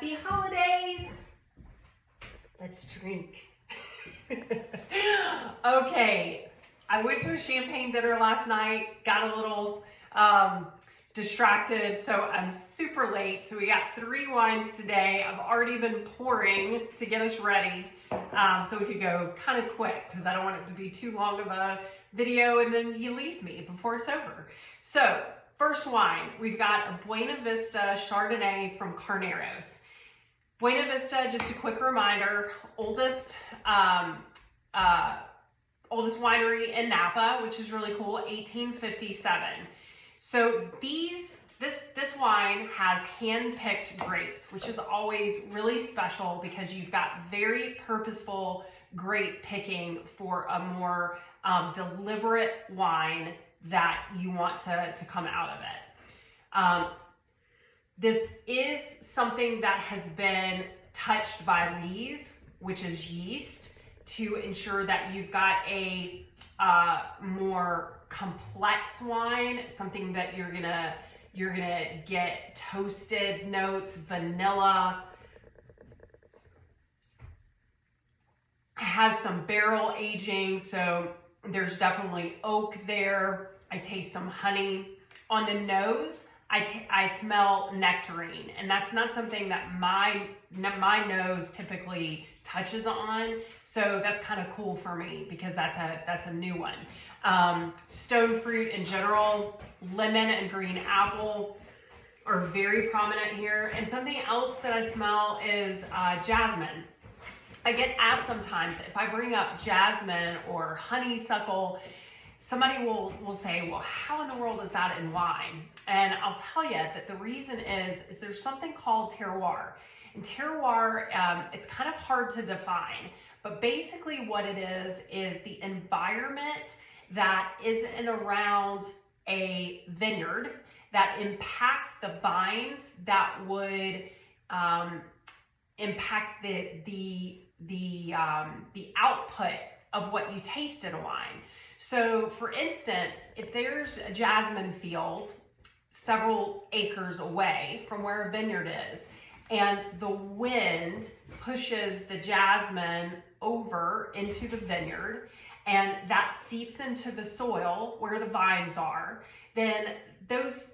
Happy holidays. Let's drink. Okay, I went to a champagne dinner last night, got a little distracted, so I'm super late. So we got 3 wines today. I've already been pouring to get us ready so we could go kind of quick because I don't want it to be too long of a video and then you leave me before it's over. So first wine, we've got a Buena Vista Chardonnay from Carneros. Buena Vista, just a quick reminder, oldest winery in Napa, which is really cool, 1857. So this wine has hand-picked grapes, which is always really special because you've got very purposeful grape picking for a more deliberate wine that you want to come out of it. This is something that has been touched by lees, which is yeast, to ensure that you've got a more complex wine, something that you're gonna get toasted notes, vanilla. It has some barrel aging, so there's definitely oak there. I taste some honey. On the nose, I smell nectarine, and that's not something that my nose typically touches on, so that's kind of cool for me because that's a new one. Stone fruit in general, lemon and green apple are very prominent here, and something else that I smell is jasmine. I get asked sometimes if I bring up jasmine or honeysuckle, somebody will say, well, how in the world is that in wine? And I'll tell you that the reason is there's something called terroir. And terroir, it's kind of hard to define, but basically what it is the environment that is in and around a vineyard that impacts the vines that would impact the output of what you taste in a wine. So for instance, if there's a jasmine field several acres away from where a vineyard is, and the wind pushes the jasmine over into the vineyard, and that seeps into the soil where the vines are, then those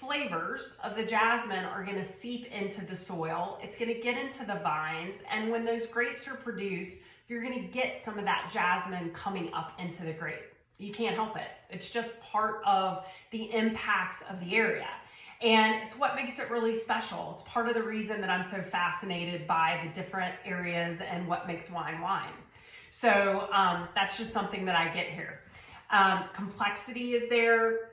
flavors of the jasmine are going to seep into the soil. It's going to get into the vines, and when those grapes are produced, you're going to get some of that jasmine coming up into the grape. You can't help it. It's just part of the impacts of the area. And it's what makes it really special. It's part of the reason that I'm so fascinated by the different areas and what makes wine wine. So that's just something that I get here. Complexity is there.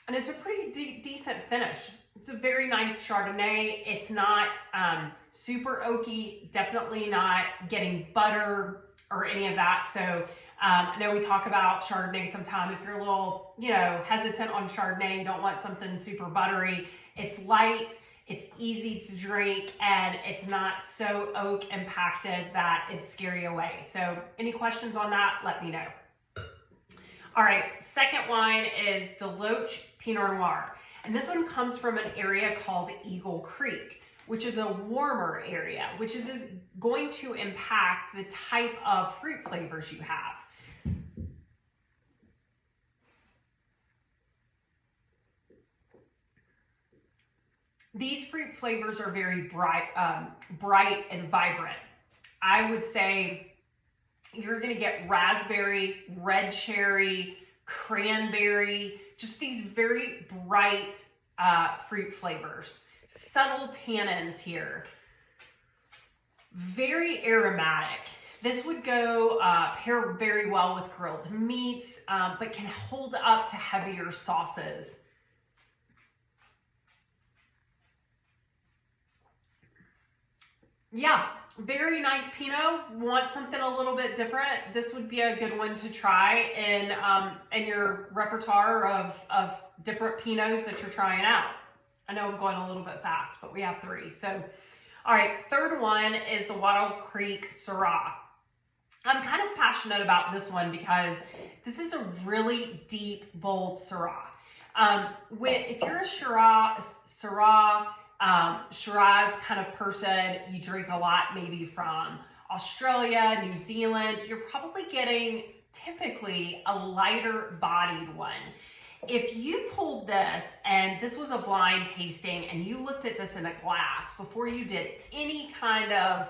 And it's a pretty decent finish. It's a very nice Chardonnay. It's not super oaky, definitely not getting butter or any of that. So I know we talk about Chardonnay sometime. If you're a little, hesitant on Chardonnay, you don't want something super buttery. It's light, it's easy to drink, and it's not so oak impacted that it'd scare you away. So any questions on that, let me know. All right, second wine is Deloach Pinot Noir. And this one comes from an area called Eagle Creek, which is a warmer area, which is going to impact the type of fruit flavors you have. These fruit flavors are very bright and vibrant. I would say you're going to get raspberry, red cherry, cranberry, just these very bright fruit flavors. Subtle tannins here. Very aromatic. This would go pair very well with grilled meats, but can hold up to heavier sauces. Yeah, very nice Pinot. Want something a little bit different? This would be a good one to try in your repertoire of different Pinots that you're trying out. I know I'm going a little bit fast, but we have 3. So, all right, third one is the Wattle Creek Syrah. I'm kind of passionate about this one because this is a really deep, bold Syrah. If you're a Shiraz kind of person, you drink a lot maybe from Australia, New Zealand, you're probably getting typically a lighter bodied one. If you pulled this and this was a blind tasting and you looked at this in a glass before you did any kind of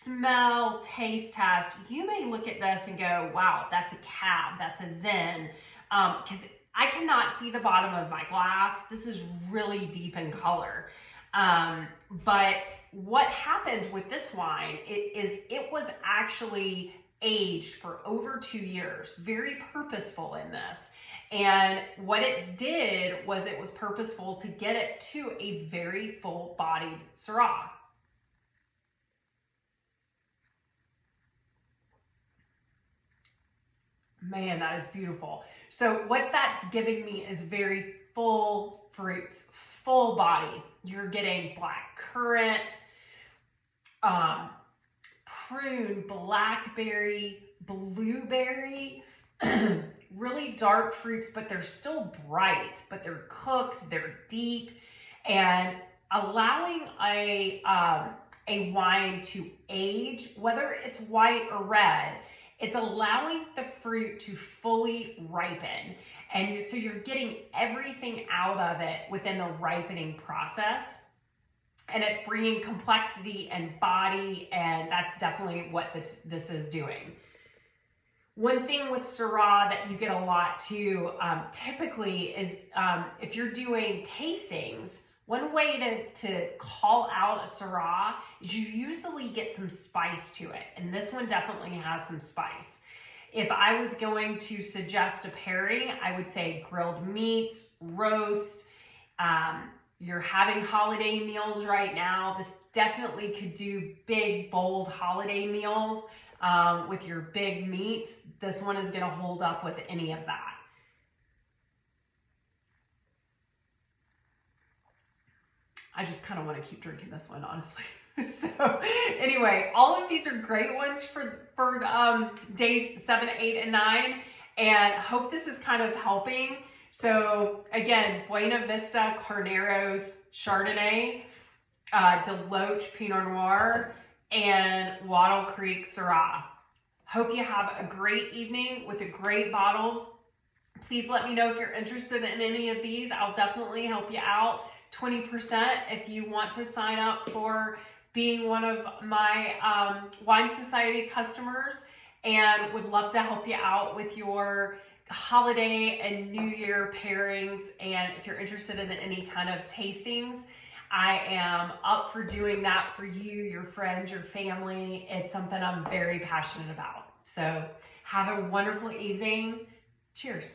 smell, taste test, you may look at this and go, wow, that's a Cab, that's a Zin, because I cannot see the bottom of my glass. This is really deep in color. But what happened with this wine is it was actually aged for over 2 years, very purposeful in this. And what it did was it was purposeful to get it to a very full-bodied Syrah. Man, that is beautiful. So what that's giving me is very full fruits, full body. You're getting black currant, prune, blackberry, blueberry, really dark fruits, but they're still bright, but they're cooked, they're deep, and allowing a wine to age, whether it's white or red, it's allowing the fruit to fully ripen. And so you're getting everything out of it within the ripening process. And it's bringing complexity and body, and that's definitely what this is doing. One thing with Syrah that you get a lot too, typically is if you're doing tastings, one way to call out a Syrah is you usually get some spice to it. And this one definitely has some spice. If I was going to suggest a pairing, I would say grilled meats, roast. You're having holiday meals right now. This definitely could do big, bold holiday meals with your big meats. This one is going to hold up with any of that. I just kind of want to keep drinking this one, honestly. So anyway, all of these are great ones for days 7, 8, and 9, and hope this is kind of helping. So again, Buena Vista Carneros Chardonnay, Deloach Pinot Noir, and Wattle Creek Syrah. Hope you have a great evening with a great bottle. Please let me know if you're interested in any of these. I'll definitely help you out. 20% if you want to sign up for being one of my Wine Society customers, and would love to help you out with your holiday and New Year pairings. And if you're interested in any kind of tastings, I am up for doing that for you, your friends, your family. It's something I'm very passionate about. So have a wonderful evening. Cheers.